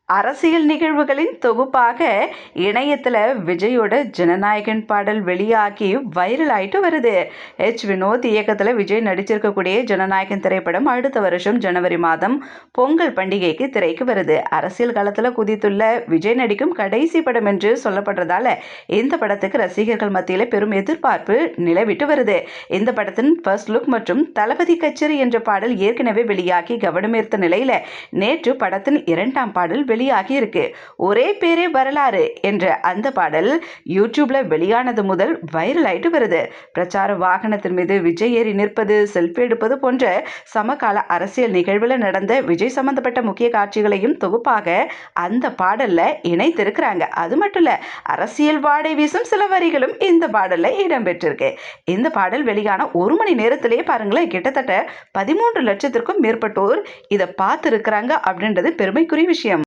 அரசியல் நிகழ்வுகளின் தொகுப்பாக இணையத்தில் விஜயோட ஜனநாயகன் பாடல் வெளியாகி வைரல் ஆயிட்டு வருது. வினோத் இயக்கத்தில் விஜய் நடிச்சிருக்கக்கூடிய ஜனநாயகன் திரைப்படம் அடுத்த வருஷம் ஜனவரி மாதம் பொங்கல் பண்டிகைக்கு திரைக்கு வருது. அரசியல் களத்தில் குதித்துள்ள விஜய் நடிக்கும் கடைசி படம் என்று சொல்லப்படுறதால இந்த படத்துக்கு ரசிகர்கள் மத்தியில் பெரும் எதிர்பார்ப்பு நிலவிட்டு வருது. இந்த படத்தின் ஃபர்ஸ்ட் லுக் மற்றும் தளபதி கச்சேரி என்ற பாடல் ஏற்கனவே வெளியாகி கவனமீர்த்த நிலையில நேற்று படத்தின் 2ஆம் பாடல் வெளியாகி இருக்கு. ஒரே பேரே வரலாறு என்ற அந்த பாடல் யூடியூப்ல வெளியானது முதல் வைரல் ஆயிட்டு வருது. பிரச்சார வாகனத்தின் மீது விஜய் ஏறி நிற்பது, செல்ஃபி எடுப்பது போன்ற சமகால அரசியல் நிகழ்வுல நடந்த விஜய் சம்பந்தப்பட்ட முக்கிய காட்சிகளையும் தொகுப்பாக அந்த பாடல்ல இணைத்திருக்கிறாங்க. அது மட்டும் இல்ல, அரசியல் வாடை வீசும் சில வரிகளும் இந்த பாடல்ல இடம்பெற்றிருக்கு. இந்த பாடல் வெளியான 1 மணி நேரத்திலேயே பாருங்களேன், கிட்டத்தட்ட 13 லட்சத்திற்கும் மேற்பட்டோர் இதை பார்த்து இருக்கிறாங்க அப்படின்றது பெருமைக்குரிய விஷயம்.